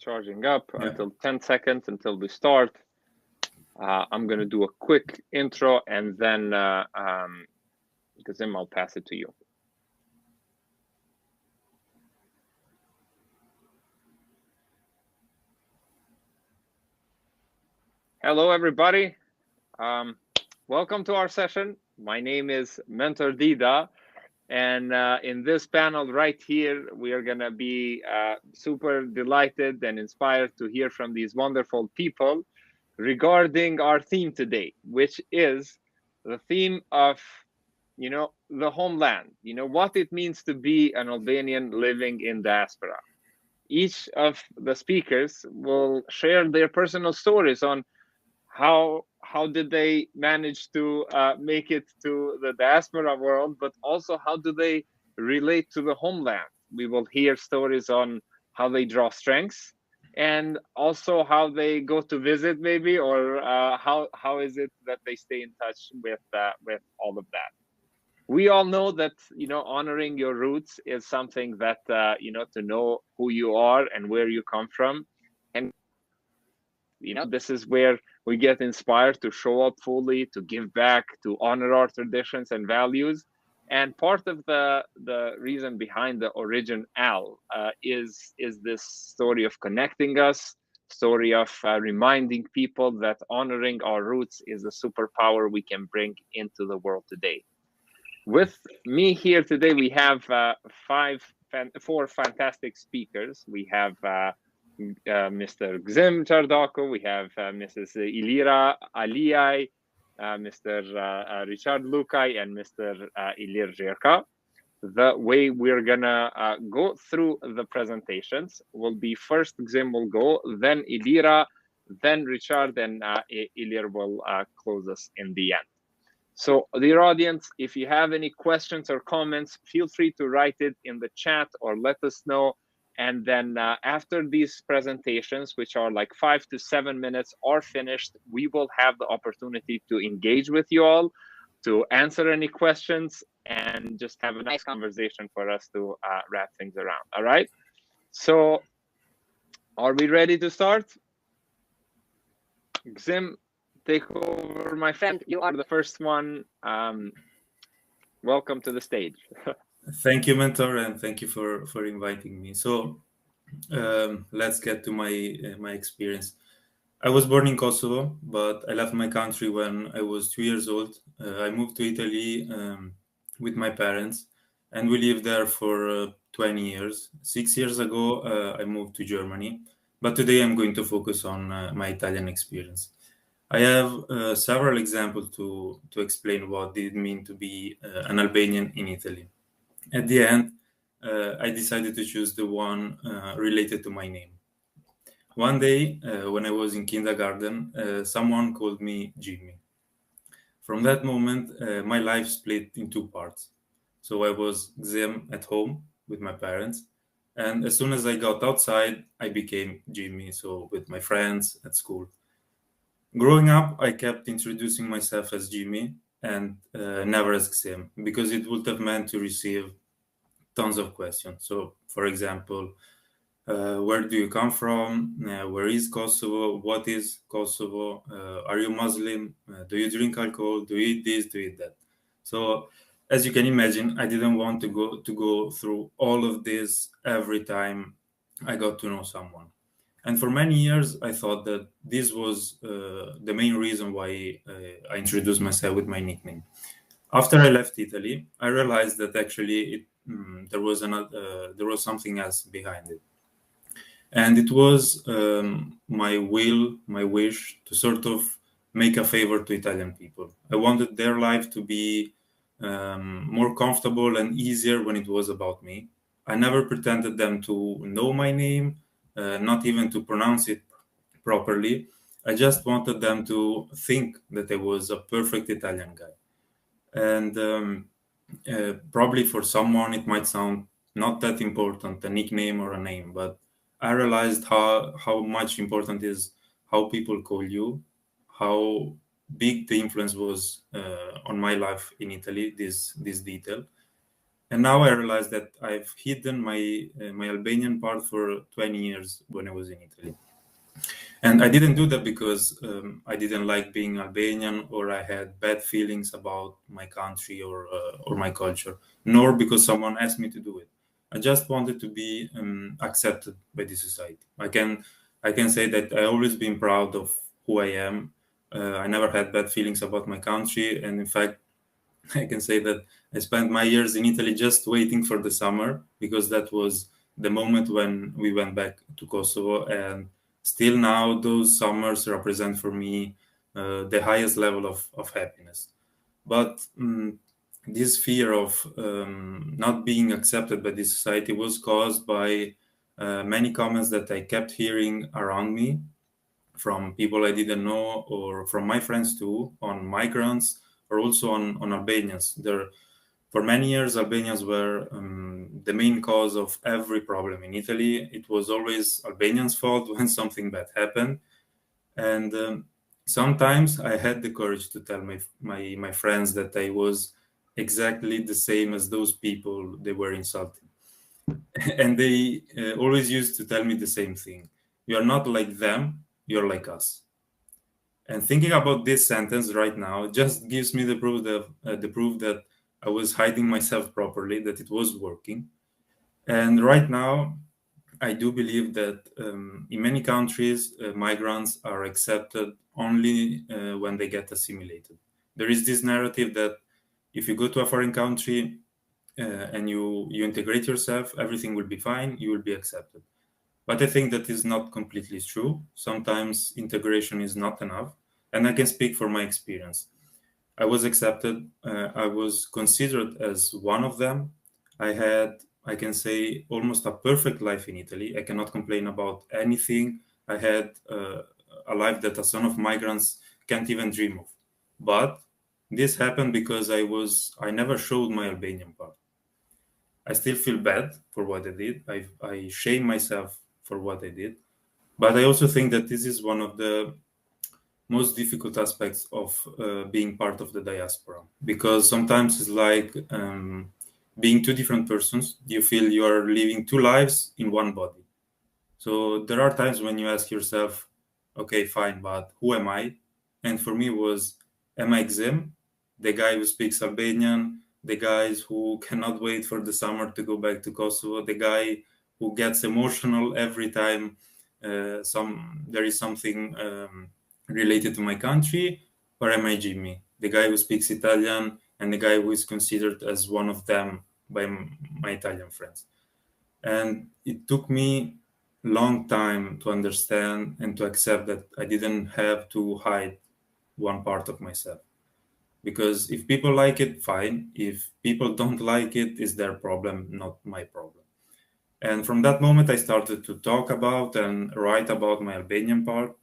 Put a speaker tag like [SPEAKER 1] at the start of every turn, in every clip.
[SPEAKER 1] charging up until 10 seconds until we start. I'm going to do a quick intro and then Gezim, I'll pass it to you. Hello, everybody. Welcome to our session. My name is Mentor Dida. And in this panel right here, we are going to be super delighted and inspired to hear from these wonderful people regarding our theme today, which is the theme of, the homeland, what it means to be an Albanian living in diaspora. Each of the speakers will share their personal stories on how did they manage to make it to the diaspora world, but also how do they relate to the homeland. We will hear stories on how they draw strengths and also how they go to visit maybe, or how is it that they stay in touch with all of that. We all know that, honoring your roots is something that, to know who you are and where you come from. And, this is where we get inspired to show up fully, to give back, to honor our traditions and values. And part of the reason behind the origin Al is this story of connecting us, story of reminding people that honoring our roots is a superpower we can bring into the world today. With me here today, we have four fantastic speakers. We have Mr. Gezim Qadraku, we have Mrs. Ilira Aliai, Mr. Richard Lukaj, and Mr. Ilir Zherka. The way we're gonna go through the presentations will be first Gezim will go, then Ilira, then Richard, and Ilir will close us in the end. So, dear audience, if you have any questions or comments, feel free to write it in the chat or let us know. And then after these presentations, which are like 5 to 7 minutes, are finished, we will have the opportunity to engage with you all, to answer any questions, and just have a nice conversation for us to wrap things around. All right? So, are we ready to start? Gezim, take over, my friend. You are the first one. Welcome to the stage.
[SPEAKER 2] Thank you, Mentor, and thank you for inviting me. So let's get to my experience. I was born in Kosovo, but I left my country when I was 2 years old. I moved to Italy with my parents, and we lived there for 20 years. 6 years ago, I moved to Germany, but today I'm going to focus on my Italian experience. I have several examples to explain what it means to be an Albanian in Italy. At the end, I decided to choose the one related to my name. One day, when I was in kindergarten, someone called me Jimmy. From that moment, my life split in two parts. So I was Gezim at home with my parents, and as soon as I got outside, I became Jimmy, so with my friends at school. Growing up, I kept introducing myself as Jimmy and never as Gezim, because it would have meant to receive tons of questions. So, for example, where do you come from? Where is Kosovo? What is Kosovo? Are you Muslim? Do you drink alcohol? Do you eat this? Do you eat that? So, as you can imagine, I didn't want to go through all of this every time I got to know someone. And for many years, I thought that this was the main reason why I introduced myself with my nickname. After I left Italy, I realized that actually there was something else behind it. And it was my wish to sort of make a favor to Italian people. I wanted their life to be more comfortable and easier when it was about me. I never pretended them to know my name, not even to pronounce it properly. I just wanted them to think that I was a perfect Italian guy. And probably for someone it might sound not that important, a nickname or a name, but I realized how much important is how people call you, how big the influence was on my life in Italy, this detail. And now I realize that I've hidden my Albanian part for 20 years when I was in Italy. And I didn't do that because I didn't like being Albanian, or I had bad feelings about my country or my culture, nor because someone asked me to do it. I just wanted to be accepted by the society. I can say that I always been proud of who I am. I never had bad feelings about my country, and in fact, I can say that I spent my years in Italy just waiting for the summer, because that was the moment when we went back to Kosovo. And still now, those summers represent for me the highest level of happiness. But this fear of not being accepted by this society was caused by many comments that I kept hearing around me from people I didn't know, or from my friends too, on migrants, or also on Albanians. For many years, Albanians were the main cause of every problem in Italy. It was always Albanians' fault when something bad happened. And sometimes I had the courage to tell my friends that I was exactly the same as those people they were insulting. And they always used to tell me the same thing: "You are not like them, you're like us." And thinking about this sentence right now just gives me the proof that I was hiding myself properly, that it was working. And right now, I do believe that in many countries, migrants are accepted only when they get assimilated. There is this narrative that if you go to a foreign country and you integrate yourself, everything will be fine, you will be accepted. But I think that is not completely true. Sometimes integration is not enough. And I can speak for my experience. I was accepted. I was considered as one of them. I had, I can say, almost a perfect life in Italy. I cannot complain about anything. I had a life that a son of migrants can't even dream of. But this happened because I never showed my Albanian part. I still feel bad for what I did. I shame myself for what I did. But I also think that this is one of the most difficult aspects of being part of the diaspora, because sometimes it's like being two different persons. You feel you are living two lives in one body. So there are times when you ask yourself, okay, fine, but who am I? And for me was, am I Gezim, the guy who speaks Albanian, the guys who cannot wait for the summer to go back to Kosovo, the guy who gets emotional every time there is something related to my country? Or am I Jimmy, the guy who speaks Italian and the guy who is considered as one of them by my Italian friends? And it took me a long time to understand and to accept that I didn't have to hide one part of myself. Because if people like it, fine. If people don't like it, it's their problem, not my problem. And from that moment, I started to talk about and write about my Albanian part.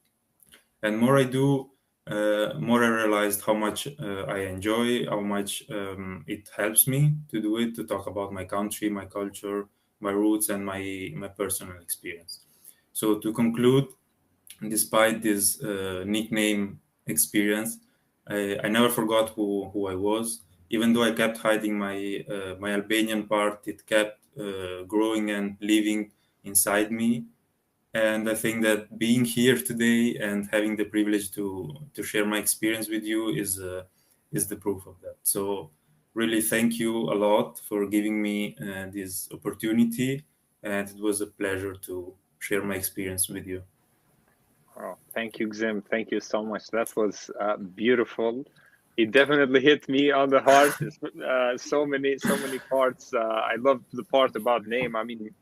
[SPEAKER 2] And more I do, more I realized how much I enjoy, how much it helps me to do it, to talk about my country, my culture, my roots, and my personal experience. So to conclude, despite this nickname experience, I never forgot who I was. Even though I kept hiding my Albanian part, it kept growing and living inside me. And I think that being here today and having the privilege to share my experience with you is the proof of that. So really, thank you a lot for giving me this opportunity, and it was a pleasure to share my experience with you.
[SPEAKER 1] Oh, thank you, Gezim. Thank you so much. That was beautiful. It definitely hit me on the heart. So many parts. I love the part about name. I mean,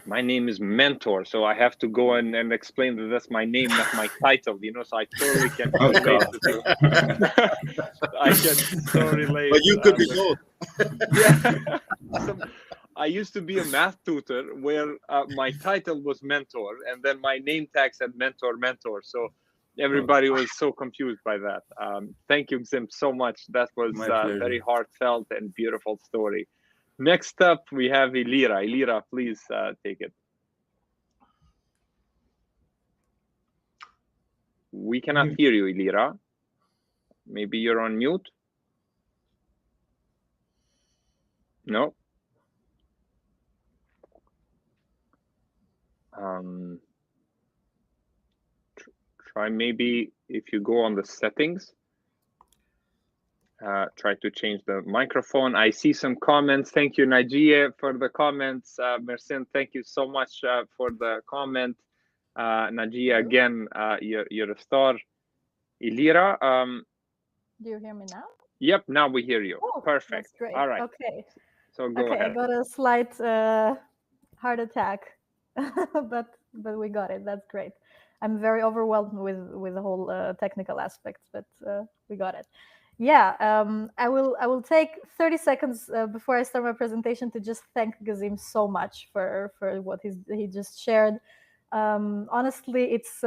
[SPEAKER 1] my name is Mentor, so I have to go and explain that that's my name, not my title. So I totally can relate with you. I can so relate.
[SPEAKER 3] But you could be both.
[SPEAKER 1] Yeah. I used to be a math tutor where my title was mentor, and then my name tag said mentor. So everybody was so confused by that. Thank you, Gezim, so much. That was very heartfelt and beautiful story. Next up, we have Ilira. Ilira, please take it. We cannot hear you, Ilira. Maybe you're on mute? No? Try maybe if you go on the settings, try to change the microphone. I see some comments. Thank you, Najia, for the comments. Mersin, thank you so much for the comment. Najia, again, you're a star. Ilira.
[SPEAKER 3] Do you hear me now?
[SPEAKER 1] Yep, now we hear you.
[SPEAKER 3] Oh,
[SPEAKER 1] perfect.
[SPEAKER 3] That's great.
[SPEAKER 1] All right.
[SPEAKER 3] Okay.
[SPEAKER 1] So go ahead.
[SPEAKER 3] I got a slight heart attack, but we got it. That's great. I'm very overwhelmed with the whole technical aspects, but we got it. Yeah, I will take 30 seconds before I start my presentation to just thank Gezim so much for what he just shared. Honestly, it's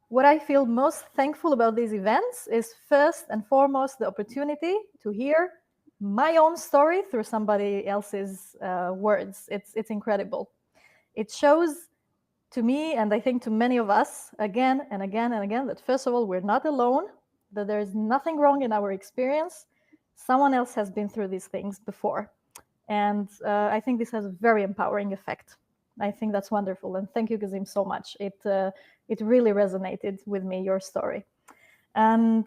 [SPEAKER 3] what I feel most thankful about these events is first and foremost the opportunity to hear my own story through somebody else's words. It's incredible. It shows to me, and I think to many of us, again and again and again, that first of all, we're not alone, that there is nothing wrong in our experience. Someone else has been through these things before. And I think this has a very empowering effect. I think that's wonderful. And thank you, Gezim, so much. It really resonated with me, your story. And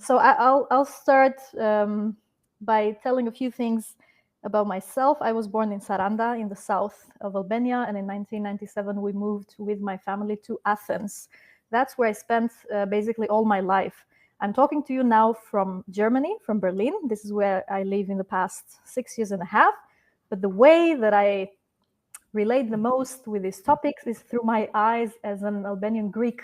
[SPEAKER 3] so I'll start by telling a few things about myself. I was born in Saranda in the south of Albania, and in 1997 we moved with my family to Athens. That's where I spent basically all my life. I'm talking to you now from Germany, from Berlin. This is where I live in the past 6 years and a half. But the way that I relate the most with these topics is through my eyes as an Albanian Greek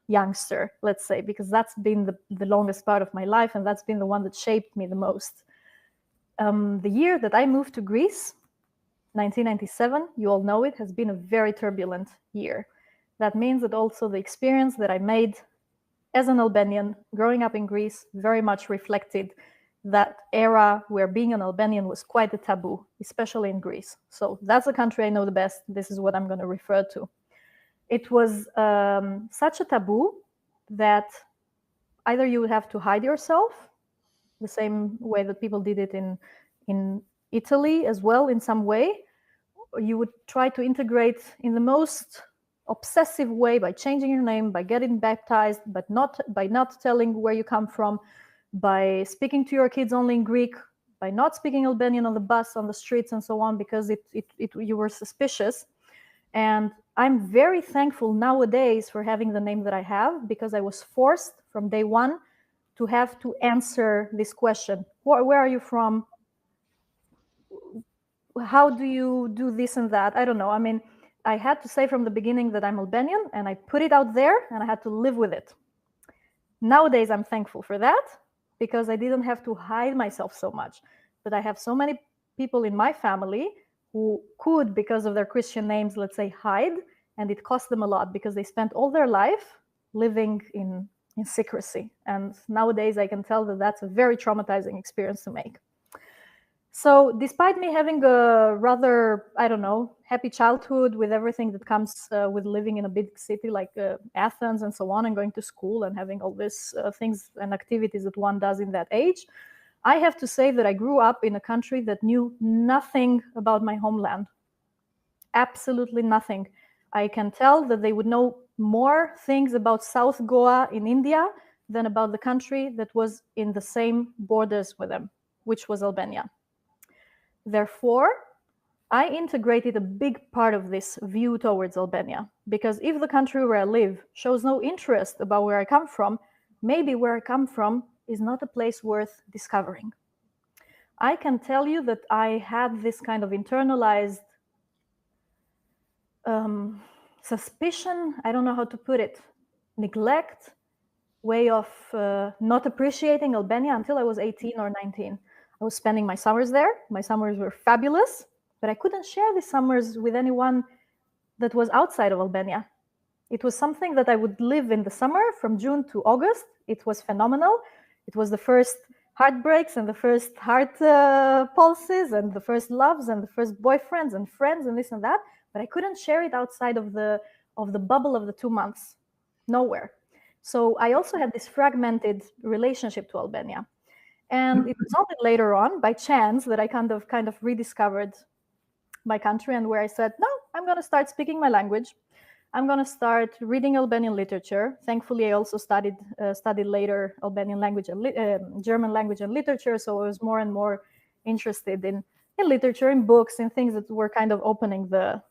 [SPEAKER 3] youngster, let's say, because that's been the longest part of my life, and that's been the one that shaped me the most. The year that I moved to Greece, 1997, you all know it, has been a very turbulent year. That means that also the experience that I made as an Albanian growing up in Greece very much reflected that era where being an Albanian was quite a taboo, especially in Greece. So that's the country I know the best. This is what I'm going to refer to. It was such a taboo that either you would have to hide yourself, the same way that people did it in Italy as well in some way, or you would try to integrate in the most obsessive way by changing your name, by getting baptized, but by not telling where you come from, by speaking to your kids only in Greek, by not speaking Albanian on the bus, on the streets, and so on, because you were suspicious. And I'm very thankful nowadays for having the name that I have, because I was forced from day one to have to answer this question. Where are you from? How do you do this and that? I don't know. I mean, I had to say from the beginning that I'm Albanian, and I put it out there, and I had to live with it. Nowadays, I'm thankful for that, because I didn't have to hide myself so much. But I have so many people in my family who could, because of their Christian names, let's say, hide, and it cost them a lot because they spent all their life living in secrecy. And nowadays, I can tell that that's a very traumatizing experience to make. So despite me having a rather, I don't know, happy childhood with everything that comes with living in a big city like Athens and so on, and going to school and having all these things and activities that one does in that age, I have to say that I grew up in a country that knew nothing about my homeland. Absolutely nothing. I can tell that they would know more things about South Goa in India than about the country that was in the same borders with them, which was Albania. Therefore, I integrated a big part of this view towards Albania, because if the country where I live shows no interest about where I come from, maybe where I come from is not a place worth discovering. I can tell you that I had this kind of internalized suspicion, I don't know how to put it, neglect, way of not appreciating Albania until I was 18 or 19. I was spending my summers there. My summers were fabulous, but I couldn't share the summers with anyone that was outside of Albania. It was something that I would live in the summer from June to August. It was phenomenal. It was the first heartbreaks and the first heart pulses and the first loves and the first boyfriends and friends and this and that. But I couldn't share it outside of the bubble of the 2 months, nowhere. So I also had this fragmented relationship to Albania. And it was only later on, by chance, that I kind of rediscovered my country, and where I said, no, I'm going to start speaking my language. I'm going to start reading Albanian literature. Thankfully, I also studied later Albanian language and German language and literature, so I was more and more interested in literature, in books, in things that were kind of opening the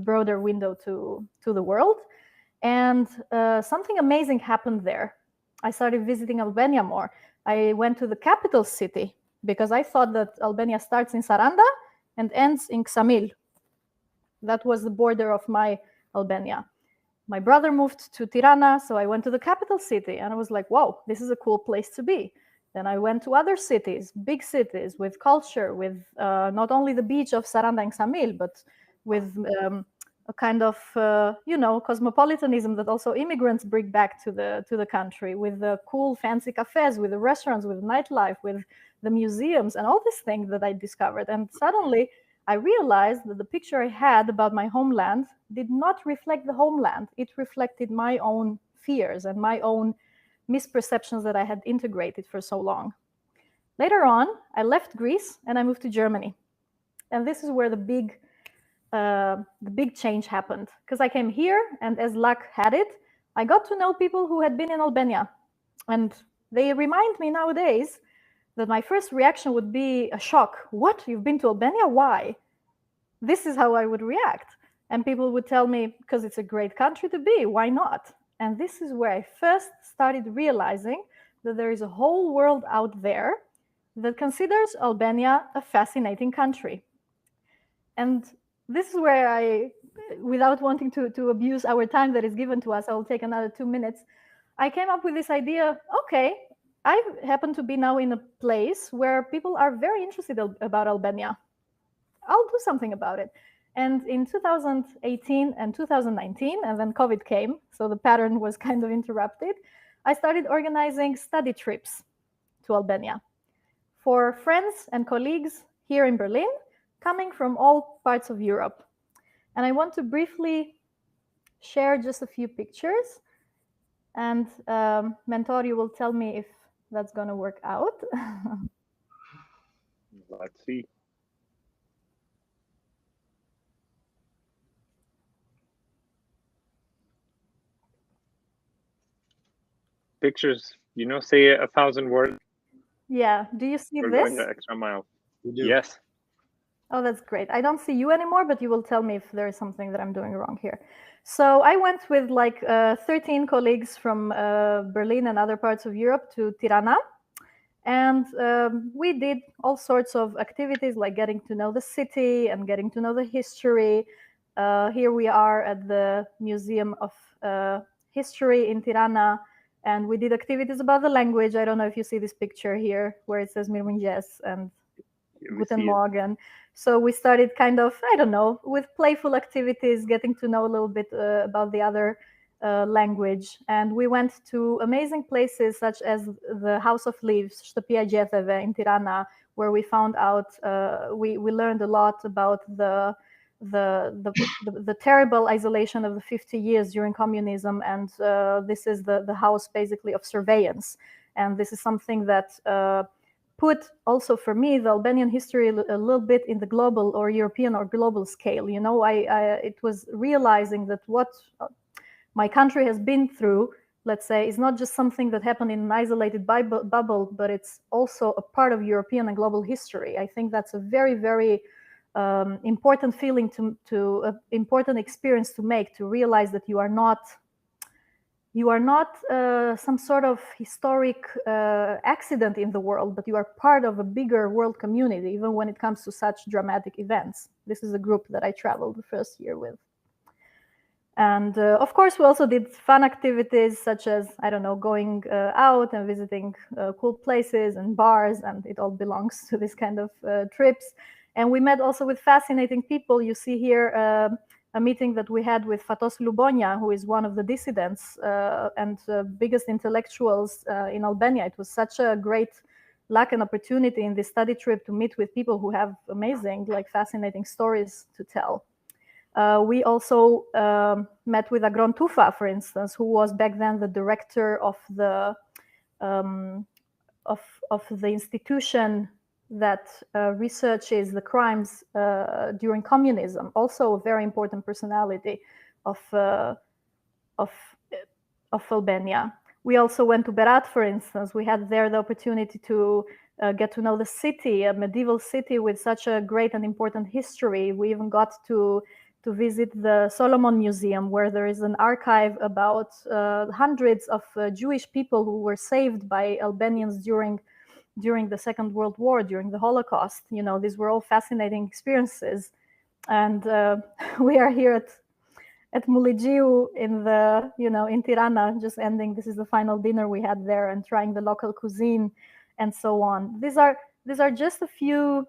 [SPEAKER 3] broader window to the world. And something amazing happened there. I started visiting Albania more. I went to the capital city because I thought that Albania starts in Saranda and ends in Ksamil. That was the border of my Albania. My brother moved to Tirana, so I went to the capital city and I was like, whoa, this is a cool place to be. Then I went to other cities, big cities with culture, with not only the beach of Saranda and Ksamil, but with a kind of cosmopolitanism that also immigrants bring back to the country, with the cool fancy cafes, with the restaurants, with nightlife, with the museums and all these things that I discovered. And suddenly I realized that the picture I had about my homeland did not reflect the homeland. It reflected my own fears and my own misperceptions that I had integrated for so long. Later on, I left Greece and I moved to Germany. And this is where the big change happened, because I came here and as luck had it, I got to know people who had been in Albania. And they remind me nowadays that my first reaction would be a shock. What? You've been to Albania? Why? This is how I would react. And people would tell me, because it's a great country to be, why not? And this is where I first started realizing that there is a whole world out there that considers Albania a fascinating country. And this is where I, without wanting to abuse our time that is given to us, I'll take another 2 minutes. I came up with this idea, okay, I happen to be now in a place where people are very interested about Albania. I'll do something about it. And in 2018 and 2019, and then COVID came, so the pattern was kind of interrupted, I started organizing study trips to Albania for friends and colleagues here in Berlin, coming from all parts of Europe. And I want to briefly share just a few pictures. And Mentor, you will tell me if that's going to work out.
[SPEAKER 1] Let's see. Pictures, say 1,000 words.
[SPEAKER 3] Yeah. Do you see
[SPEAKER 1] We're
[SPEAKER 3] this?
[SPEAKER 1] going the extra mile.
[SPEAKER 2] We do.
[SPEAKER 1] Yes.
[SPEAKER 3] Oh, that's great. I don't see you anymore, but you will tell me if there is something that I'm doing wrong here. So I went with like 13 colleagues from Berlin and other parts of Europe to Tirana. And we did all sorts of activities like getting to know the city and getting to know the history. Here we are at the Museum of History in Tirana. And we did activities about the language. I don't know if you see this picture here where it says Mirmunjes and Guten Morgen. So we started kind of, I don't know, with playful activities, getting to know a little bit about the other language. And we went to amazing places such as the House of Leaves, Shtëpia Gjeteve in Tirana, where we found out, we learned a lot about the terrible isolation of the 50 years during communism. And this is the house basically of surveillance. And this is something that put also for me the Albanian history a little bit in the global or European or global scale. It was realizing that what my country has been through, let's say, is not just something that happened in an isolated bubble, but it's also a part of European and global history. I think that's a very, very important feeling important experience to make, to realize that you are not some sort of historic accident in the world, but you are part of a bigger world community, even when it comes to such dramatic events. This is a group that I traveled the first year with. And of course, we also did fun activities such as, I don't know, going out and visiting cool places and bars, and it all belongs to this kind of trips. And we met also with fascinating people. You see here a meeting that we had with Fatos Lubonia, who is one of the dissidents and biggest intellectuals in Albania. It was such a great luck and opportunity in this study trip to meet with people who have amazing, fascinating stories to tell. We also met with Agron Tufa, for instance, who was back then the director of the institution that researches the crimes during communism, also a very important personality of Albania. We also went to Berat, for instance. We had there the opportunity to get to know the city, a medieval city with such a great and important history. We even got to visit the Solomon Museum, where there is an archive about hundreds of Jewish people who were saved by Albanians during the Second World War, during the Holocaust. You know, these were all fascinating experiences. And we are here at Muligiu in Tirana, just ending. This is the final dinner we had there, and trying the local cuisine and so on. These are just a few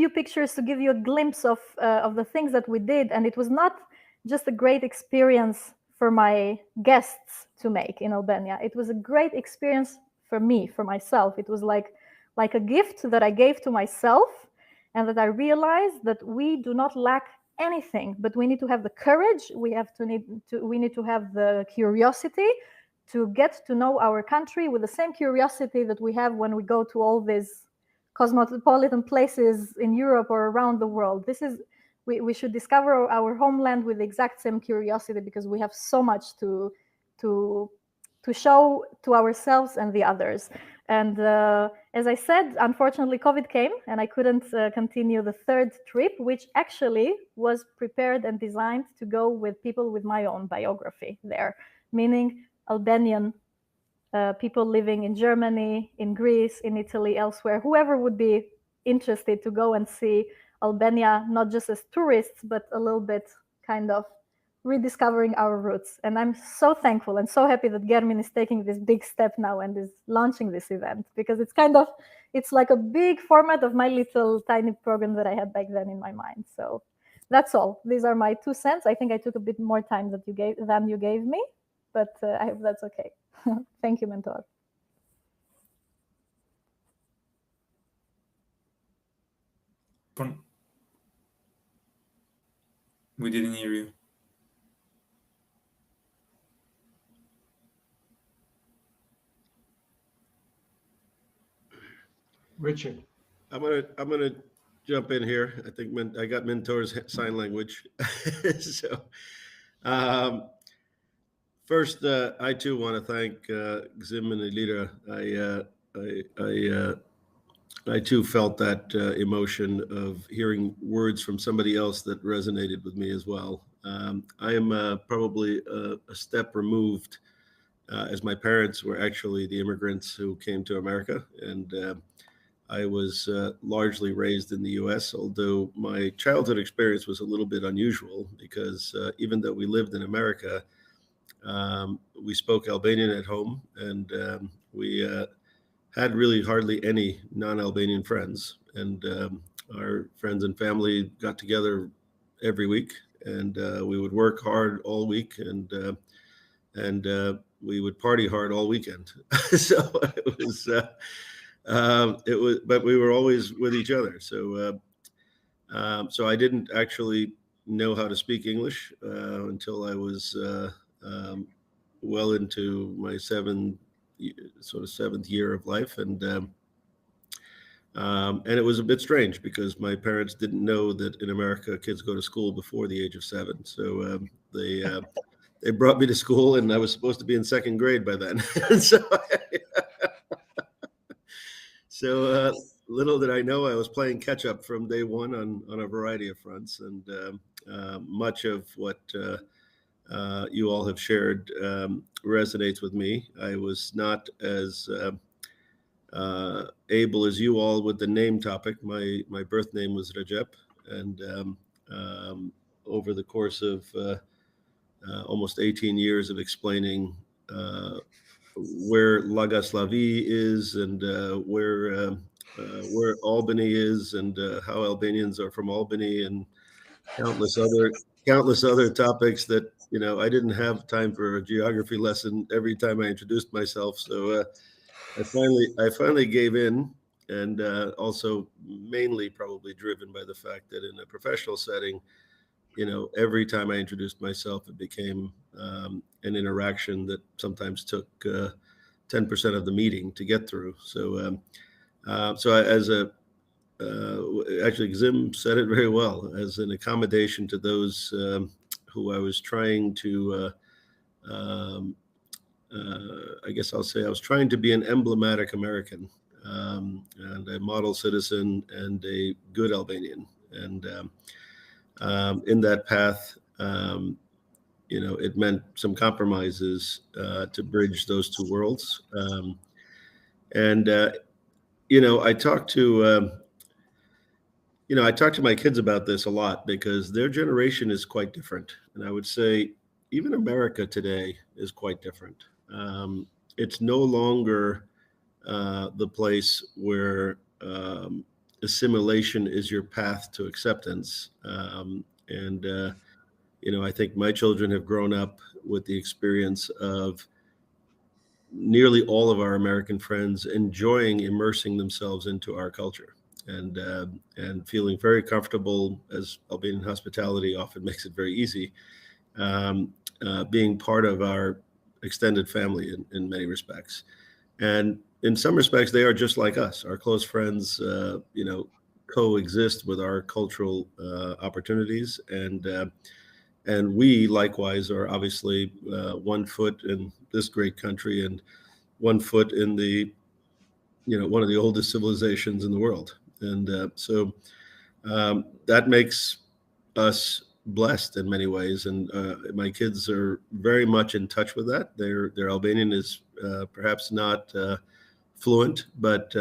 [SPEAKER 3] pictures to give you a glimpse of the things that we did. And it was not just a great experience for my guests to make in Albania. It was a great experience for me, for myself. It was like a gift that I gave to myself, and that I realized that we do not lack anything, but we need to have the courage. We need to have the curiosity to get to know our country with the same curiosity that we have when we go to all these cosmopolitan places in Europe or around the world. We should discover our homeland with the exact same curiosity, because we have so much to show to ourselves and the others. And as I said, unfortunately, COVID came, and I couldn't continue the third trip, which actually was prepared and designed to go with people with my own biography there, meaning Albanian people living in Germany, in Greece, in Italy, elsewhere, whoever would be interested to go and see Albania, not just as tourists, but a little bit kind of rediscovering our roots. And I'm so thankful and so happy that Germin is taking this big step now and is launching this event, because it's like a big format of my little tiny program that I had back then in my mind. So that's all. These are my 2 cents. I think I took a bit more time than you gave me, but I hope that's okay. Thank you, Mentor.
[SPEAKER 2] We didn't hear you.
[SPEAKER 4] Richard.
[SPEAKER 5] I'm gonna jump in here. I think I got Mentor's sign language. So first, I too want to thank Gezim and Ilira. I too felt that emotion of hearing words from somebody else that resonated with me as well. I am probably a step removed, as my parents were actually the immigrants who came to America, and I was largely raised in the US, although my childhood experience was a little bit unusual, because even though we lived in America, we spoke Albanian at home, and we had really hardly any non-Albanian friends. And our friends and family got together every week, and we would work hard all week, and we would party hard all weekend. So it was, but we were always with each other. So I didn't actually know how to speak English until I was well into my seventh year of life, and it was a bit strange, because my parents didn't know that in America kids go to school before the age of 7. So they brought me to school, and I was supposed to be in 2nd grade by then. So little did I know, I was playing catch up from day one on a variety of fronts, and much of what you all have shared resonates with me. I was not as able as you all with the name topic. My birth name was Recep, and over the course of almost 18 years of explaining where Lagaslavi is, and where Albany is, and how Albanians are from Albany, and countless other topics that, you know, I didn't have time for a geography lesson every time I introduced myself. So I finally gave in, and also mainly probably driven by the fact that in a professional setting, you know, every time I introduced myself, it became an interaction that sometimes took 10% of the meeting to get through. So Actually, Gezim said it very well, as an accommodation to those who I was trying to, I guess I'll say I was trying to be an emblematic American, and a model citizen and a good Albanian. And in that path, it meant some compromises to bridge those two worlds. I talk to my kids about this a lot because their generation is quite different. And I would say even America today is quite different. It's no longer the place where assimilation is your path to acceptance. I think my children have grown up with the experience of nearly all of our American friends enjoying immersing themselves into our culture and feeling very comfortable, as Albanian hospitality often makes it very easy, being part of our extended family in many respects. And in some respects, they are just like us. Our close friends, coexist with our cultural opportunities. And we likewise are obviously 1 foot in this great country and 1 foot in the, one of the oldest civilizations in the world. And so that makes us blessed in many ways. And my kids are very much in touch with that. Their Albanian is perhaps not fluent, but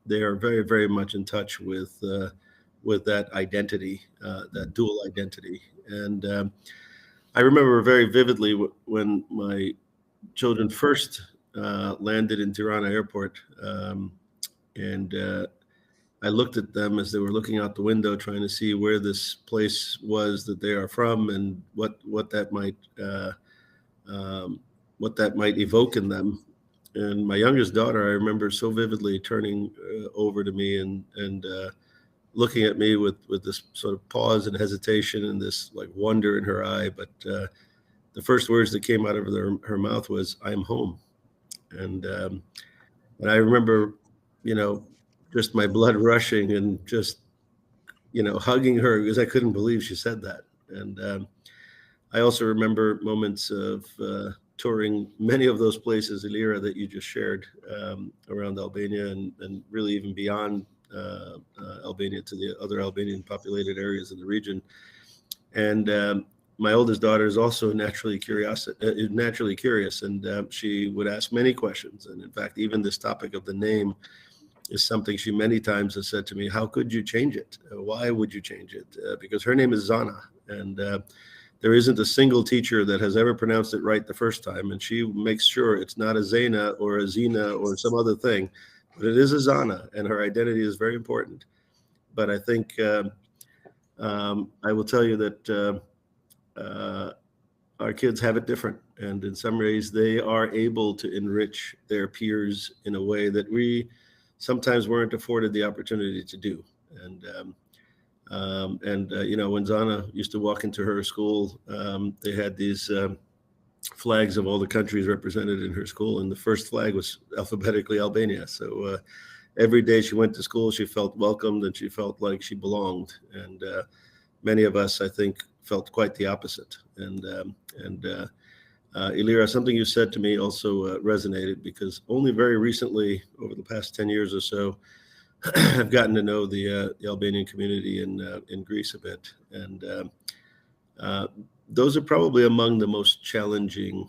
[SPEAKER 5] they are very, very much in touch with that identity, that dual identity. And I remember very vividly when my children first landed in Tirana airport, and I looked at them as they were looking out the window, trying to see where this place was that they are from and what that might evoke in them. And my youngest daughter, I remember so vividly turning over to me and looking at me with this sort of pause and hesitation and this like wonder in her eye. But the first words that came out of her mouth was, "I am home." And I remember, just my blood rushing and just, hugging her because I couldn't believe she said that. And I also remember moments of touring many of those places, Ilira, that you just shared around Albania and really even beyond Albania to the other Albanian populated areas in the region. And my oldest daughter is also naturally curious, and she would ask many questions. And in fact, even this topic of the name is something she many times has said to me, "How could you change it? Why would you change it?" Because her name is Zana, and there isn't a single teacher that has ever pronounced it right the first time. And she makes sure it's not a Zaina or a Zina or some other thing, but it is a Zana, and her identity is very important. But I think I will tell you that our kids have it different. And in some ways, they are able to enrich their peers in a way that we sometimes weren't afforded the opportunity to do. And when Zana used to walk into her school, they had these flags of all the countries represented in her school. And the first flag was alphabetically Albania. So every day she went to school, she felt welcomed and she felt like she belonged. And many of us, I think, felt quite the opposite. And Ilira, something you said to me also resonated, because only very recently, over the past 10 years or so, I've gotten to know the Albanian community in Greece a bit. And those are probably among the most challenging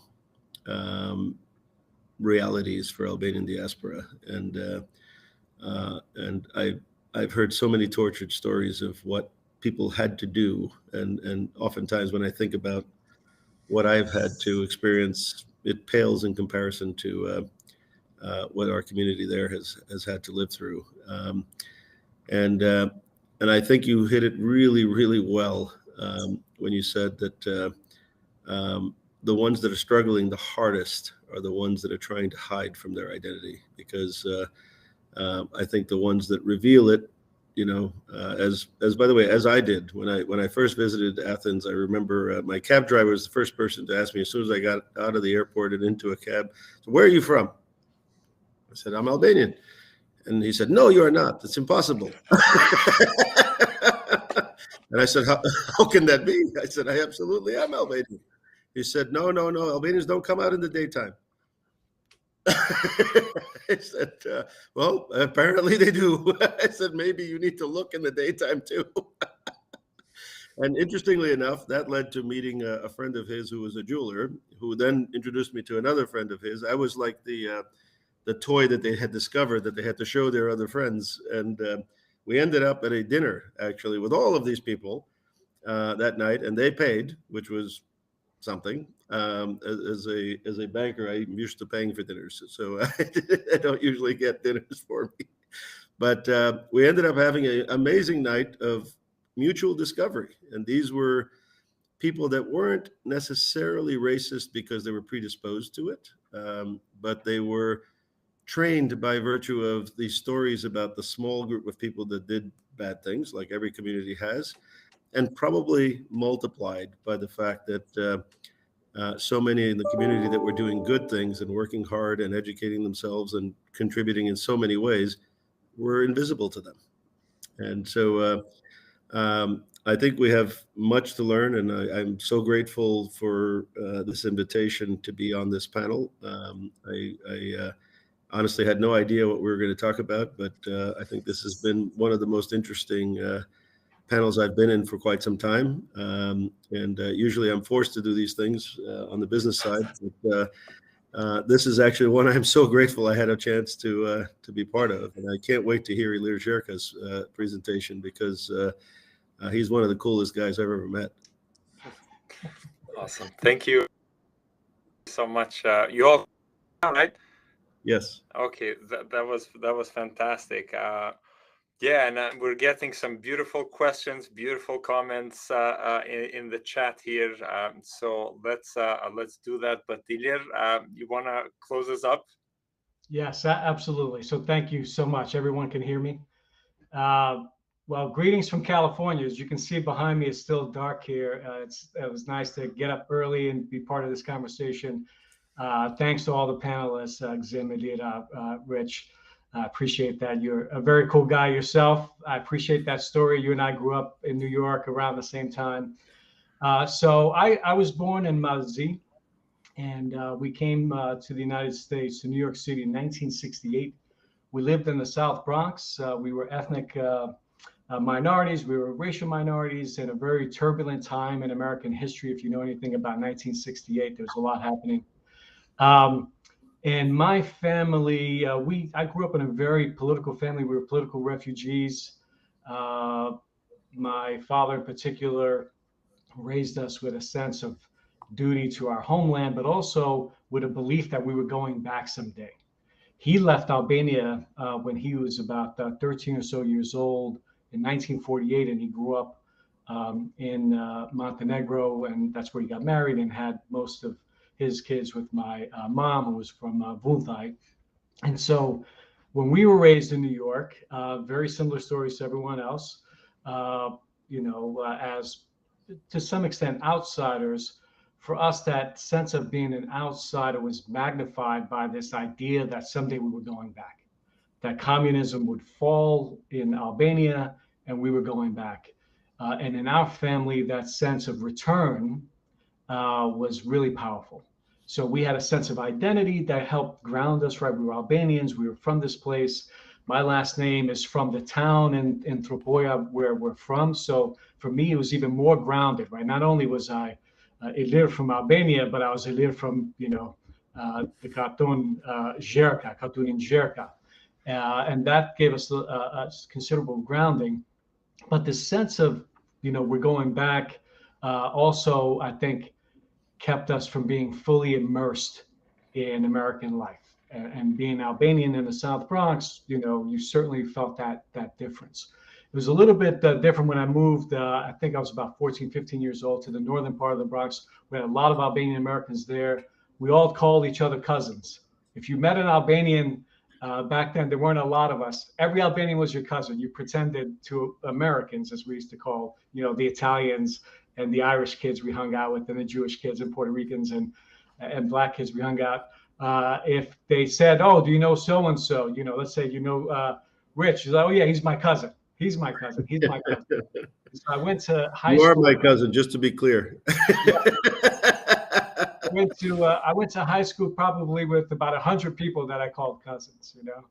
[SPEAKER 5] realities for Albanian diaspora. And I've heard so many tortured stories of what people had to do. And oftentimes when I think about what I've had to experience, it pales in comparison to what our community there has had to live through. And I think you hit it really, really well when you said that the ones that are struggling the hardest are the ones that are trying to hide from their identity, because I think the ones that reveal it, as by the way, as I did when I first visited Athens, I remember my cab driver was the first person to ask me as soon as I got out of the airport and into a cab, "So where are you from?" I said, "I'm Albanian." And he said, "No, you are not. It's impossible." And I said, how can that be? I said, "I absolutely am Albanian." He said, no, Albanians don't come out in the daytime." I said, "Well, apparently they do." I said, "Maybe you need to look in the daytime too." And interestingly enough, that led to meeting a friend of his who was a jeweler, who then introduced me to another friend of his. I was like the toy that they had discovered that they had to show their other friends. And we ended up at a dinner, actually, with all of these people that night, and they paid, which was something. As a banker, I'm used to paying for dinners, so I don't usually get dinners for me. But we ended up having an amazing night of mutual discovery. And these were people that weren't necessarily racist because they were predisposed to it, but they were trained by virtue of these stories about the small group of people that did bad things, like every community has, and probably multiplied by the fact that so many in the community that were doing good things and working hard and educating themselves and contributing in so many ways were invisible to them. And so I think we have much to learn, and I'm so grateful for this invitation to be on this panel. I honestly had no idea what we were going to talk about, but I think this has been one of the most interesting panels I've been in for quite some time. And usually I'm forced to do these things on the business side, but this is actually one I'm so grateful I had a chance to be part of. And I can't wait to hear Ilir Zherka's presentation, because he's one of the coolest guys I've ever met.
[SPEAKER 1] Awesome. Thank you so much. You all right?
[SPEAKER 5] Yes.
[SPEAKER 1] Okay, that was fantastic. Yeah, and we're getting some beautiful questions, beautiful comments in the chat here. So let's do that. But Ilir, you want to close us up?
[SPEAKER 4] Yes, absolutely. So thank you so much. Everyone can hear me. Well, greetings from California. As you can see behind me, it's still dark here. It was nice to get up early and be part of this conversation. Thanks to all the panelists, Gezim, Dida, Rich. I appreciate that. You're a very cool guy yourself. I appreciate that story. You and I grew up in New York around the same time. So I was born in Malzi, and we came to the United States, to New York City in 1968. We lived in the South Bronx. We were ethnic minorities. We were racial minorities in a very turbulent time in American history. If you know anything about 1968, there's a lot happening. And my family, I grew up in a very political family. We were political refugees. My father in particular raised us with a sense of duty to our homeland, but also with a belief that we were going back someday. He left Albania when he was about 13 or so years old in 1948, and he grew up in Montenegro, and that's where he got married and had most of his kids with my mom, who was from Vulthai. And so when we were raised in New York, very similar stories to everyone else, as to some extent outsiders. For us, that sense of being an outsider was magnified by this idea that someday we were going back, that communism would fall in Albania and we were going back. And in our family, that sense of return was really powerful. So we had a sense of identity that helped ground us, right? We were Albanians, we were from this place. My last name is from the town in Tropoja where we're from. So for me, it was even more grounded, right? Not only was I Ilir from Albania, but I was Ilir from, the Katun Zherka, Katun in Zherka. And that gave us a considerable grounding. But the sense of, we're going back also, I think, kept us from being fully immersed in American life. And being Albanian in the South Bronx, you certainly felt that difference. It was a little bit different when I moved, I think I was about 14, 15 years old, to the northern part of the Bronx. We had a lot of Albanian Americans there. We all called each other cousins. If you met an Albanian back then, there weren't a lot of us. Every Albanian was your cousin. You pretended to Americans, as we used to call, the Italians and the Irish kids we hung out with, and the Jewish kids and Puerto Ricans and black kids we hung out. If they said, "Oh, do you know so and so?" You know, let's say Rich. He's like, "Oh yeah, he's my cousin. He's my cousin. He's my cousin." So I went to high
[SPEAKER 5] You are
[SPEAKER 4] school.
[SPEAKER 5] my cousin, just to be clear.
[SPEAKER 4] I went to high school probably with about 100 people that I called cousins, you know,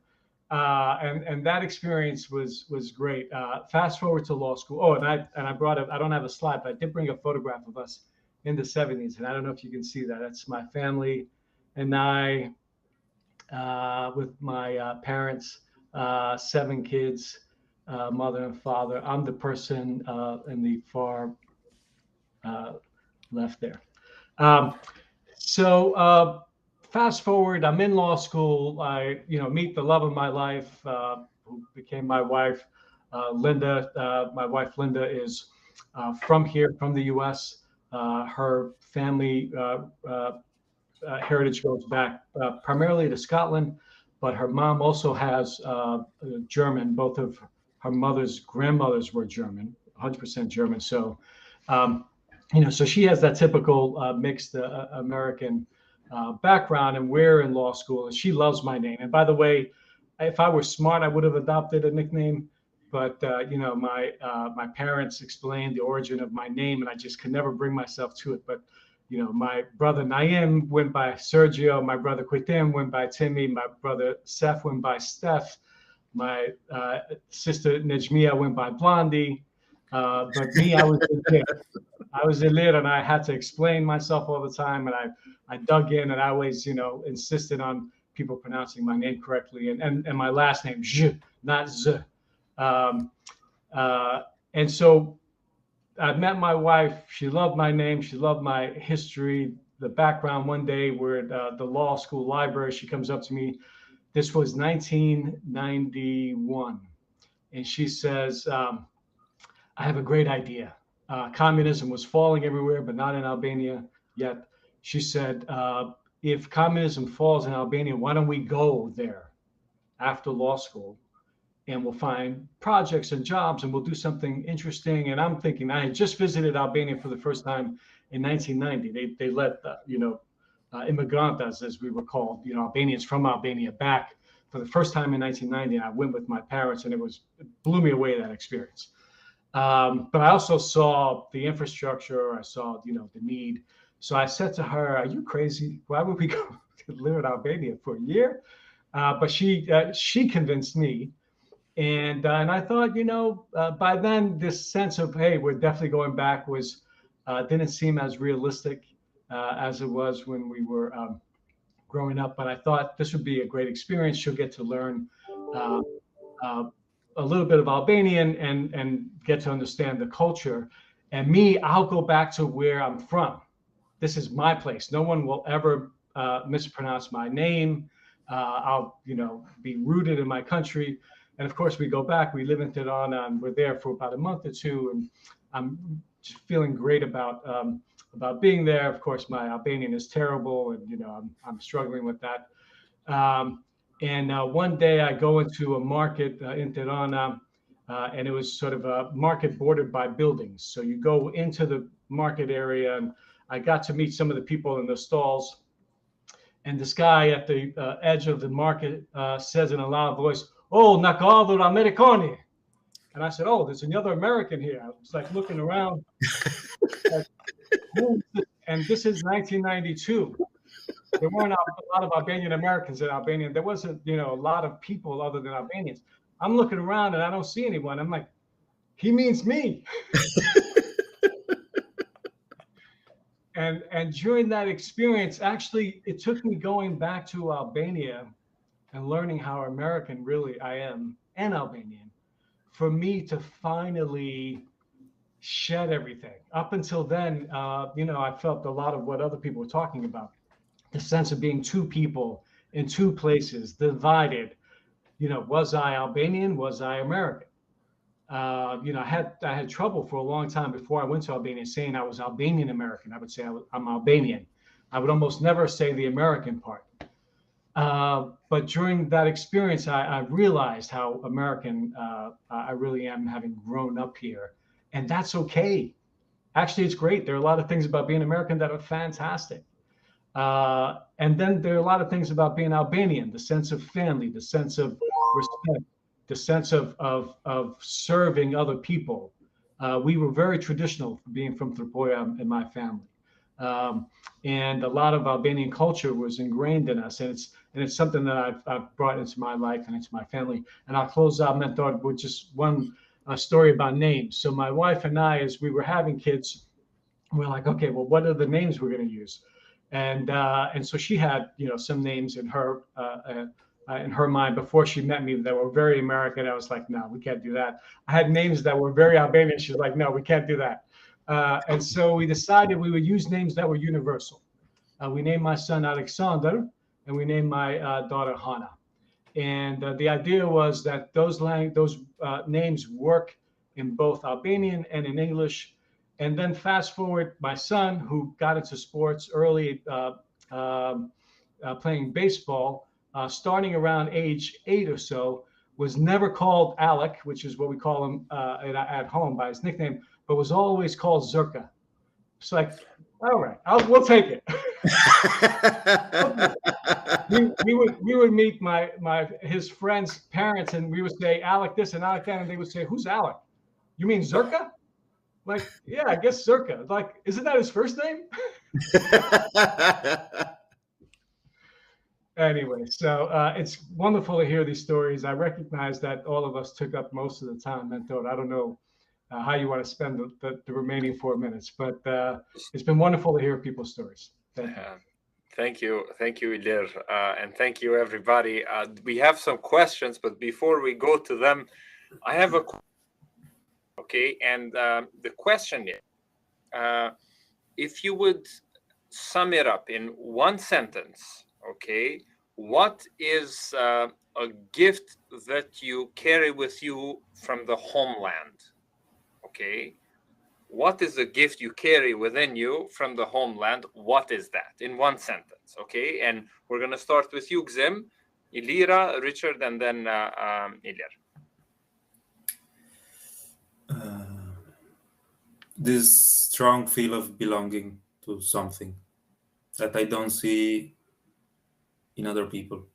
[SPEAKER 4] and that experience was great. Fast forward to law school. Oh, and I brought up, I don't have a slide, but I did bring a photograph of us in the 70s, and I don't know if you can see that. That's my family and I with my parents, 7 kids, mother and father. I'm the person in the far left there. So fast forward, I'm in law school. I, meet the love of my life, who became my wife, Linda. My wife, Linda, is from here, from the U.S. Her family heritage goes back primarily to Scotland, but her mom also has German. Both of her mother's grandmothers were German, 100% German. So, so she has that typical mixed American background, and we're in law school, and she loves my name. And by the way, if I were smart, I would have adopted a nickname, but my parents explained the origin of my name, and I just could never bring myself to it. But my brother Naim went by Sergio, my brother Quitim went by Timmy, my brother Seth went by Steph, my sister Nejmia went by Blondie, but me, I was Ilir. I was Ilir, and I had to explain myself all the time, and I dug in, and I always, insisted on people pronouncing my name correctly, and my last name, Zh, not Z. And so I met my wife. She loved my name. She loved my history, the background. One day we're at the law school library. She comes up to me. This was 1991. And she says, I have a great idea. Communism was falling everywhere, but not in Albania yet. She said, if communism falls in Albania, why don't we go there after law school? And we'll find projects and jobs, and we'll do something interesting. And I'm thinking, I had just visited Albania for the first time in 1990. They let immigrantes, as we were called, Albanians from Albania, back for the first time in 1990. And I went with my parents, and it blew me away, that experience. But I also saw the infrastructure. I saw, the need. So I said to her, "Are you crazy? Why would we go to live in Albania for a year?" But she convinced me. And I thought, by then, this sense of, hey, we're definitely going back didn't seem as realistic as it was when we were growing up. But I thought this would be a great experience. She'll get to learn a little bit of Albanian and get to understand the culture. And me, I'll go back to where I'm from. This is my place. No one will ever mispronounce my name. I'll, be rooted in my country. And of course, we go back, we live in Tirana, and we're there for about a month or two. And I'm just feeling great about being there. Of course, my Albanian is terrible, and, I'm struggling with that. And one day I go into a market in Tirana, and it was sort of a market bordered by buildings. So you go into the market area, and I got to meet some of the people in the stalls. And this guy at the edge of the market says in a loud voice, "Oh, Nakador Americani." And I said, "Oh, there's another American here." I was like looking around. And this is 1992. There weren't a lot of Albanian Americans in Albania. There wasn't, a lot of people other than Albanians. I'm looking around and I don't see anyone. I'm like, he means me. And during that experience, actually, it took me going back to Albania and learning how American really I am, and Albanian, for me to finally shed everything. Up until then, I felt a lot of what other people were talking about, the sense of being two people in two places, divided. Was I Albanian? Was I American? I had trouble for a long time before I went to Albania saying I was Albanian American. I would say I'm Albanian. I would almost never say the American part. But during that experience, I realized how American I really am, having grown up here. And that's okay. Actually, it's great. There are a lot of things about being American that are fantastic. And then there are a lot of things about being Albanian, the sense of family, the sense of respect, the sense of serving other people. We were very traditional, being from Tropoja in my family. And a lot of Albanian culture was ingrained in us, and it's something that I've brought into my life and into my family. And I'll close out, Mentor, with just one story about names. So my wife and I, as we were having kids, we're like, okay, well, what are the names we're going to use? And so she had, some names in her mind before she met me that were very American. I was like, no, we can't do that. I had names that were very Albanian. She's like, no, we can't do that. And so we decided we would use names that were universal. We named my son Alexander, and we named my daughter Hannah. And the idea was that those names work in both Albanian and in English. And then fast forward, my son, who got into sports early, playing baseball, starting around age 8 or so, was never called Alec, which is what we call him at home by his nickname, but was always called Zherka. It's like, all right, we'll take it. we would meet his friends' parents, and we would say Alec this and Alec that, and they would say, "Who's Alec? You mean Zherka?" Like, yeah, I guess Zherka. Like, isn't that his first name? Anyway, so it's wonderful to hear these stories. I recognize that all of us took up most of the time, Mentor. I don't know how you want to spend the remaining 4 minutes, but it's been wonderful to hear people's stories.
[SPEAKER 1] Thank you, Ilir, and thank you, everybody. We have some questions, but before we go to them, I have a question. Okay, and the question is, if you would sum it up in one sentence, okay, what is a gift that you carry with you from the homeland? Okay, what is the gift you carry within you from the homeland? What is that in one sentence? Okay, and we're going to start with you, Gezim, Ilira, Richard, and then Ilir.
[SPEAKER 2] This strong feel of belonging to something that I don't see in other people,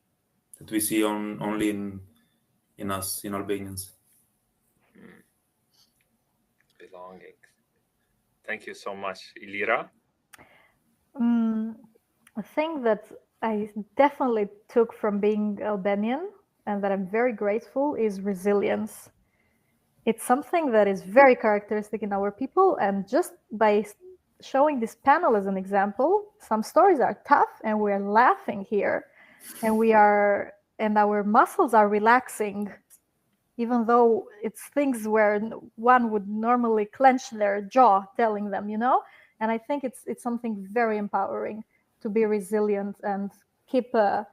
[SPEAKER 2] that we see only in us, in Albanians.
[SPEAKER 1] Belonging. Thank you so much, Ilira.
[SPEAKER 3] A thing that I definitely took from being Albanian and that I'm very grateful is resilience. It's something that is very characteristic in our people, and just by showing this panel as an example, some stories are tough and we're laughing here, and our muscles are relaxing, even though it's things where one would normally clench their jaw telling them, and I think it's something very empowering to be resilient and keep a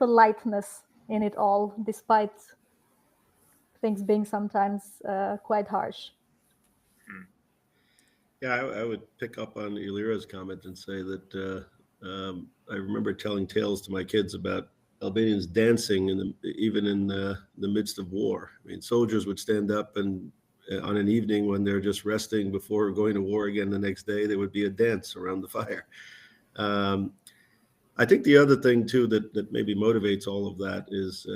[SPEAKER 3] lightness in it all, despite things being sometimes quite harsh.
[SPEAKER 5] Yeah, I would pick up on Ilira's comment and say that I remember telling tales to my kids about Albanians dancing even in the midst of war. I mean, soldiers would stand up, and on an evening when they're just resting before going to war again the next day, there would be a dance around the fire. I think the other thing too that maybe motivates all of that is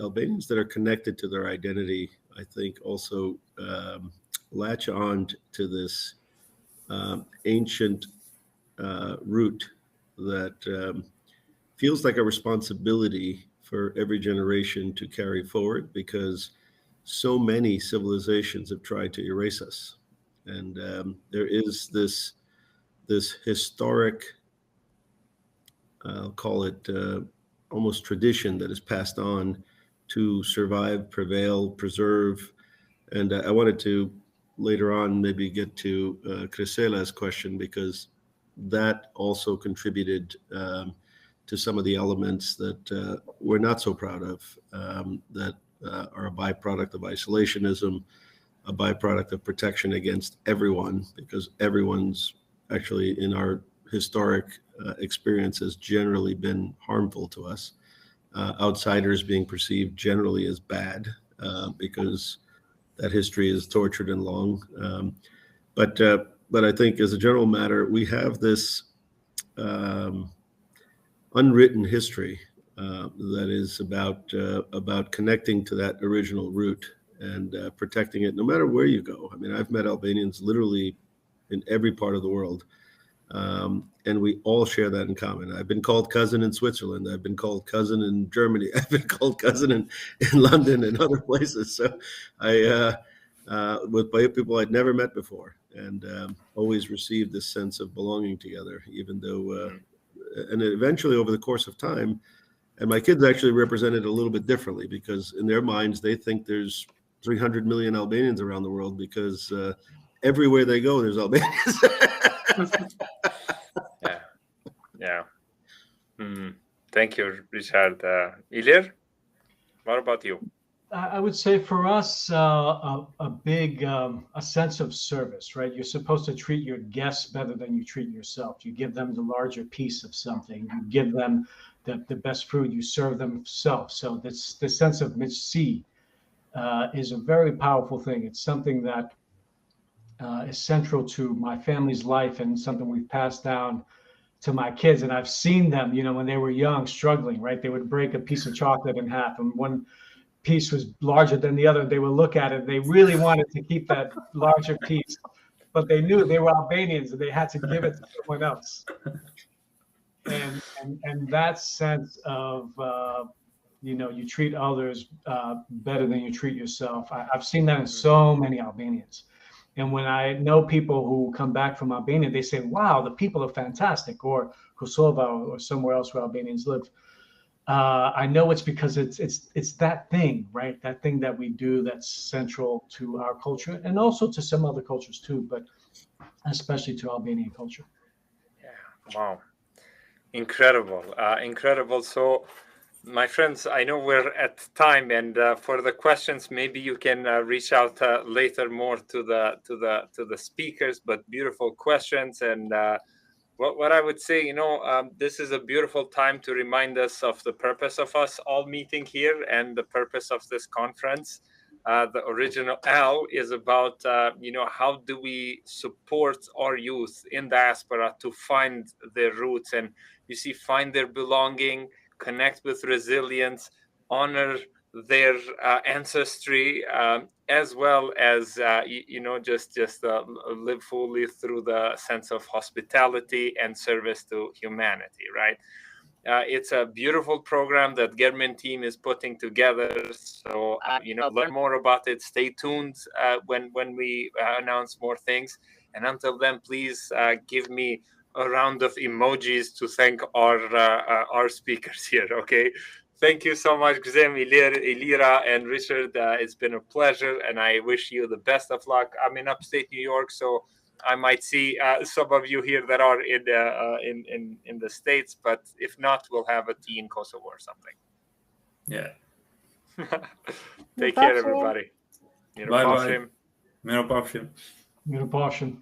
[SPEAKER 5] Albanians that are connected to their identity, I think also latch on to this ancient root that feels like a responsibility for every generation to carry forward, because so many civilizations have tried to erase us. And there is this historic, I'll call it almost tradition that is passed on to survive, prevail, preserve. And I wanted to later on maybe get to Crisela's question, because that also contributed to some of the elements that we're not so proud of, that are a byproduct of isolationism, a byproduct of protection against everyone, because everyone's actually in our historic experience has generally been harmful to us. Outsiders being perceived generally as bad because that history is tortured and long. But I think as a general matter, we have this unwritten history that is about connecting to that original root and protecting it, no matter where you go. I mean, I've met Albanians literally in every part of the world, and we all share that in common. I've been called cousin in Switzerland. I've been called cousin in Germany. I've been called cousin in London and other places. So with people I'd never met before, and always received this sense of belonging together, even though, and eventually over the course of time, and my kids actually represent it a little bit differently, because in their minds, they think there's 300 million Albanians around the world, because everywhere they go, there's Albanians.
[SPEAKER 1] Yeah. Thank you, Richard. Ilir, what about you?
[SPEAKER 4] I would say for us, a big a sense of service, right? You're supposed to treat your guests better than you treat yourself. You give them the larger piece of something. You give them the best food. You serve them yourself. So this sense of mitsi is a very powerful thing. It's something that is central to my family's life, and something we've passed down to my kids. And I've seen them, when they were young, struggling, right? They would break a piece of chocolate in half, and one piece was larger than the other. They would look at it. They really wanted to keep that larger piece, but they knew they were Albanians and they had to give it to someone else. And that sense of, you treat others better than you treat yourself. I've seen that in so many Albanians. And when I know people who come back from Albania, they say, wow, the people are fantastic, or Kosovo or somewhere else where Albanians live. I know it's because it's that thing, right? That thing that we do that's central to our culture, and also to some other cultures too, but especially to Albanian culture.
[SPEAKER 1] Yeah, wow. Incredible. So, my friends, I know we're at time, and for the questions, maybe you can reach out later more to the speakers. But beautiful questions, and what I would say, this is a beautiful time to remind us of the purpose of us all meeting here and the purpose of this conference. The original L is about, how do we support our youth in diaspora to find their roots and, find their belonging, connect with resilience, honor their ancestry, as well as just live fully through the sense of hospitality and service to humanity, right? It's a beautiful program that German team is putting together. So learn more about it. Stay tuned when we announce more things. And until then, please give me a round of emojis to thank our speakers here. Okay. Thank you so much, Gezim, Ilira, and Richard. It's been a pleasure, and I wish you the best of luck. I'm in upstate New York, so I might see some of you here that are in the States, but if not, we'll have a tea in Kosovo or something.
[SPEAKER 2] Yeah.
[SPEAKER 1] Take care, everybody.
[SPEAKER 2] Bye-bye. Miropavshim.
[SPEAKER 4] Miropavshim.